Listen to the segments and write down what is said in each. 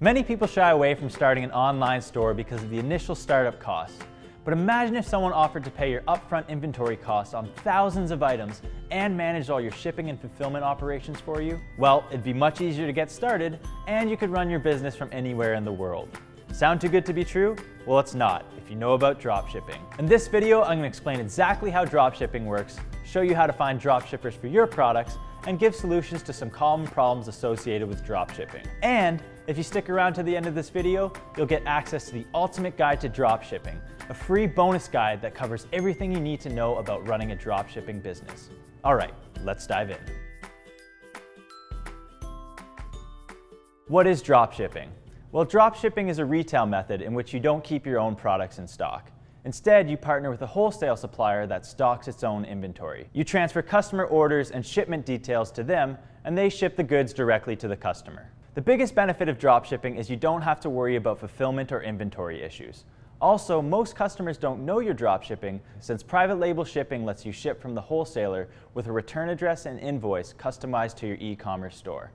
Many people shy away from starting an online store because of the initial startup costs. But imagine if someone offered to pay your upfront inventory costs on thousands of items and managed all your shipping and fulfillment operations for you. Well, it'd be much easier to get started, and you could run your business from anywhere in the world. Sound too good to be true? Well, it's not, if you know about dropshipping. In this video, I'm going to explain exactly how dropshipping works, show you how to find dropshippers for your products, and give solutions to some common problems associated with dropshipping. And if you stick around to the end of this video, you'll get access to the ultimate guide to dropshipping, a free bonus guide that covers everything you need to know about running a dropshipping business. All right, let's dive in. What is dropshipping? Well, dropshipping is a retail method in which you don't keep your own products in stock. Instead, you partner with a wholesale supplier that stocks its own inventory. You transfer customer orders and shipment details to them, and they ship the goods directly to the customer. The biggest benefit of dropshipping is you don't have to worry about fulfillment or inventory issues. Also, most customers don't know you're dropshipping, since private label shipping lets you ship from the wholesaler with a return address and invoice customized to your e-commerce store.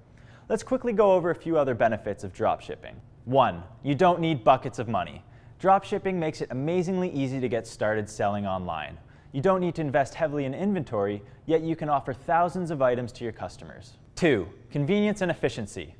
Let's quickly go over a few other benefits of dropshipping. 1. You don't need buckets of money. Dropshipping makes it amazingly easy to get started selling online. You don't need to invest heavily in inventory, yet you can offer thousands of items to your customers. 2. Convenience and efficiency.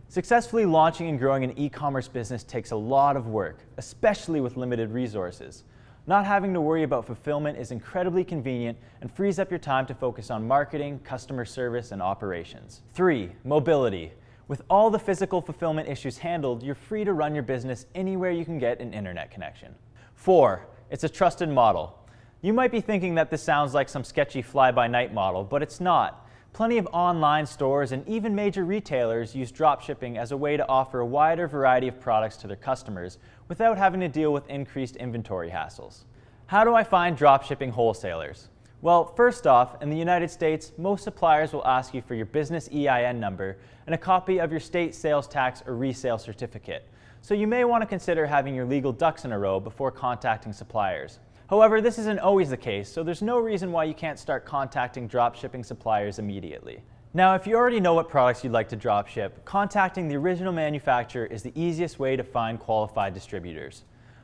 Successfully launching and growing an e-commerce business takes a lot of work, especially with limited resources. Not having to worry about fulfillment is incredibly convenient and frees up your time to focus on marketing, customer service, and operations. 3. Mobility. With all the physical fulfillment issues handled, you're free to run your business anywhere you can get an internet connection. 4. It's a trusted model. You might be thinking that this sounds like some sketchy fly-by-night model, but it's not. Plenty of online stores and even major retailers use dropshipping as a way to offer a wider variety of products to their customers without having to deal with increased inventory hassles. How do I find dropshipping wholesalers? Well, first off, in the United States, most suppliers will ask you for your business EIN number and a copy of your state sales tax or resale certificate. So you may want to consider having your legal ducks in a row before contacting suppliers. However, this isn't always the case, so there's no reason why you can't start contacting dropshipping suppliers immediately. Now, if you already know what products you'd like to dropship, contacting the original manufacturer is the easiest way to find qualified distributors.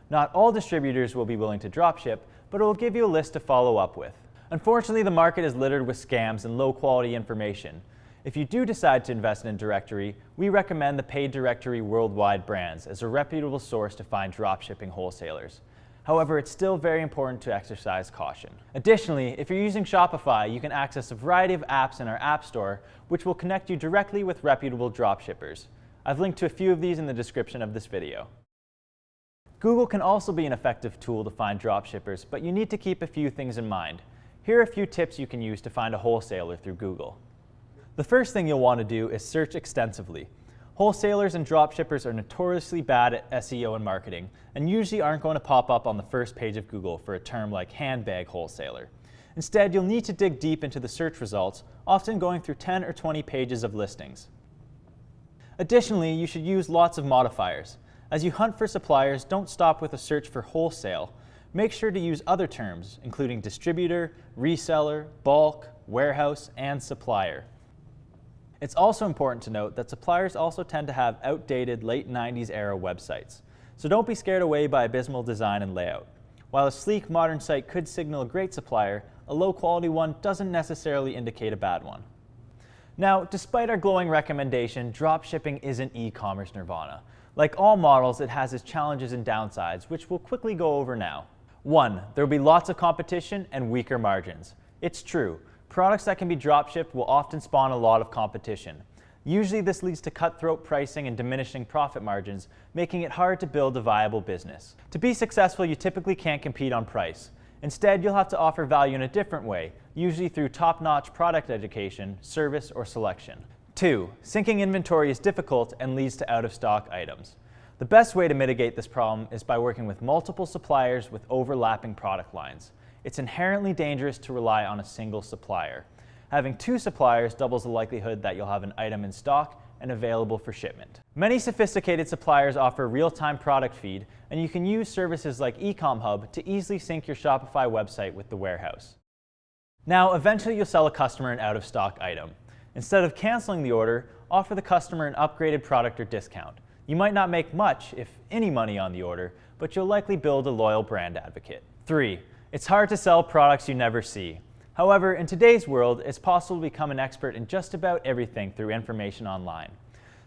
Not all distributors will be willing to dropship, but it will give you a list to follow up with. Unfortunately, the market is littered with scams and low-quality information. If you do decide to invest in a directory, we recommend the Paid Directory Worldwide brands as a reputable source to find dropshipping wholesalers. However, it's still very important to exercise caution. Additionally, if you're using Shopify, you can access a variety of apps in our App Store, which will connect you directly with reputable dropshippers. I've linked to a few of these in the description of this video. Google can also be an effective tool to find dropshippers, but you need to keep a few things in mind. Here are a few tips you can use to find a wholesaler through Google. The first thing you'll want to do is search extensively. Wholesalers and dropshippers are notoriously bad at SEO and marketing, and usually aren't going to pop up on the first page of Google for a term like handbag wholesaler. Instead, you'll need to dig deep into the search results, often going through 10 or 20 pages of listings. Additionally, you should use lots of modifiers. As you hunt for suppliers, don't stop with a search for wholesale. Make sure to use other terms, including distributor, reseller, bulk, warehouse, and supplier. It's also important to note that suppliers also tend to have outdated late 90s era websites. So don't be scared away by abysmal design and layout. While a sleek modern site could signal a great supplier, a low quality one doesn't necessarily indicate a bad one. Now, despite our glowing recommendation, dropshipping isn't e-commerce nirvana. Like all models, it has its challenges and downsides, which we'll quickly go over now. 1. There will be lots of competition and weaker margins. It's true. Products that can be dropshipped will often spawn a lot of competition. Usually this leads to cutthroat pricing and diminishing profit margins, making it hard to build a viable business. To be successful, you typically can't compete on price. Instead, you'll have to offer value in a different way, usually through top-notch product education, service, or selection. 2. Syncing inventory is difficult and leads to out-of-stock items. The best way to mitigate this problem is by working with multiple suppliers with overlapping product lines. It's inherently dangerous to rely on a single supplier. Having 2 suppliers doubles the likelihood that you'll have an item in stock and available for shipment. Many sophisticated suppliers offer real-time product feed, and you can use services like Ecom Hub to easily sync your Shopify website with the warehouse. Now, eventually you'll sell a customer an out-of-stock item. Instead of canceling the order, offer the customer an upgraded product or discount. You might not make much, if any, money on the order, but you'll likely build a loyal brand advocate. 3. It's hard to sell products you never see. However, in today's world, it's possible to become an expert in just about everything through information online.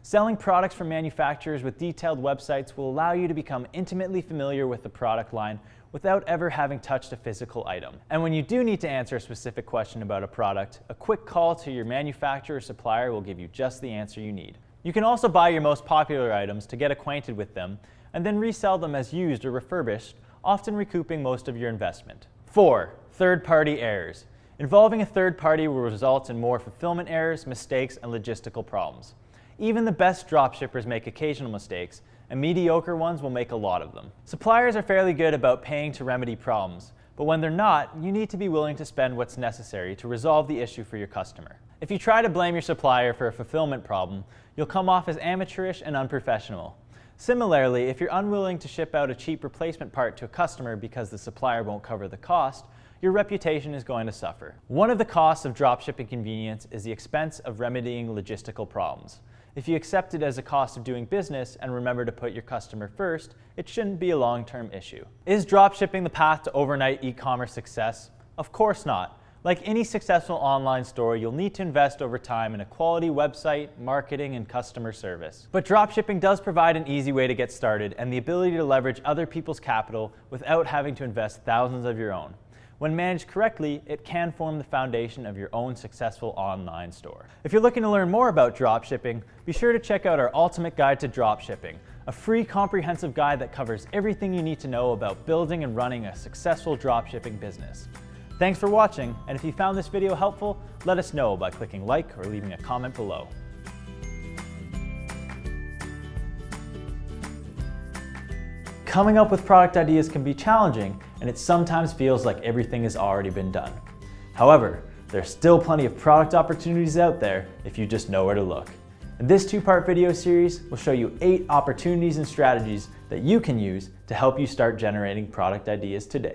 Selling products from manufacturers with detailed websites will allow you to become intimately familiar with the product line without ever having touched a physical item. And when you do need to answer a specific question about a product, a quick call to your manufacturer or supplier will give you just the answer you need. You can also buy your most popular items to get acquainted with them and then resell them as used or refurbished, often recouping most of your investment. 4. Third-party errors. Involving a third party will result in more fulfillment errors, mistakes, and logistical problems. Even the best dropshippers make occasional mistakes, and mediocre ones will make a lot of them. Suppliers are fairly good about paying to remedy problems, but when they're not, you need to be willing to spend what's necessary to resolve the issue for your customer. If you try to blame your supplier for a fulfillment problem, you'll come off as amateurish and unprofessional. Similarly, if you're unwilling to ship out a cheap replacement part to a customer because the supplier won't cover the cost, your reputation is going to suffer. One of the costs of dropshipping convenience is the expense of remedying logistical problems. If you accept it as a cost of doing business and remember to put your customer first, it shouldn't be a long-term issue. Is dropshipping the path to overnight e-commerce success? Of course not. Like any successful online store, you'll need to invest over time in a quality website, marketing, and customer service. But dropshipping does provide an easy way to get started and the ability to leverage other people's capital without having to invest thousands of your own. When managed correctly, it can form the foundation of your own successful online store. If you're looking to learn more about dropshipping, be sure to check out our Ultimate Guide to Dropshipping, a free comprehensive guide that covers everything you need to know about building and running a successful dropshipping business. Thanks for watching, and if you found this video helpful, let us know by clicking like or leaving a comment below. Coming up with product ideas can be challenging, and it sometimes feels like everything has already been done. However, there's still plenty of product opportunities out there if you just know where to look. In this 2-part video series, we'll show you 8 opportunities and strategies that you can use to help you start generating product ideas today.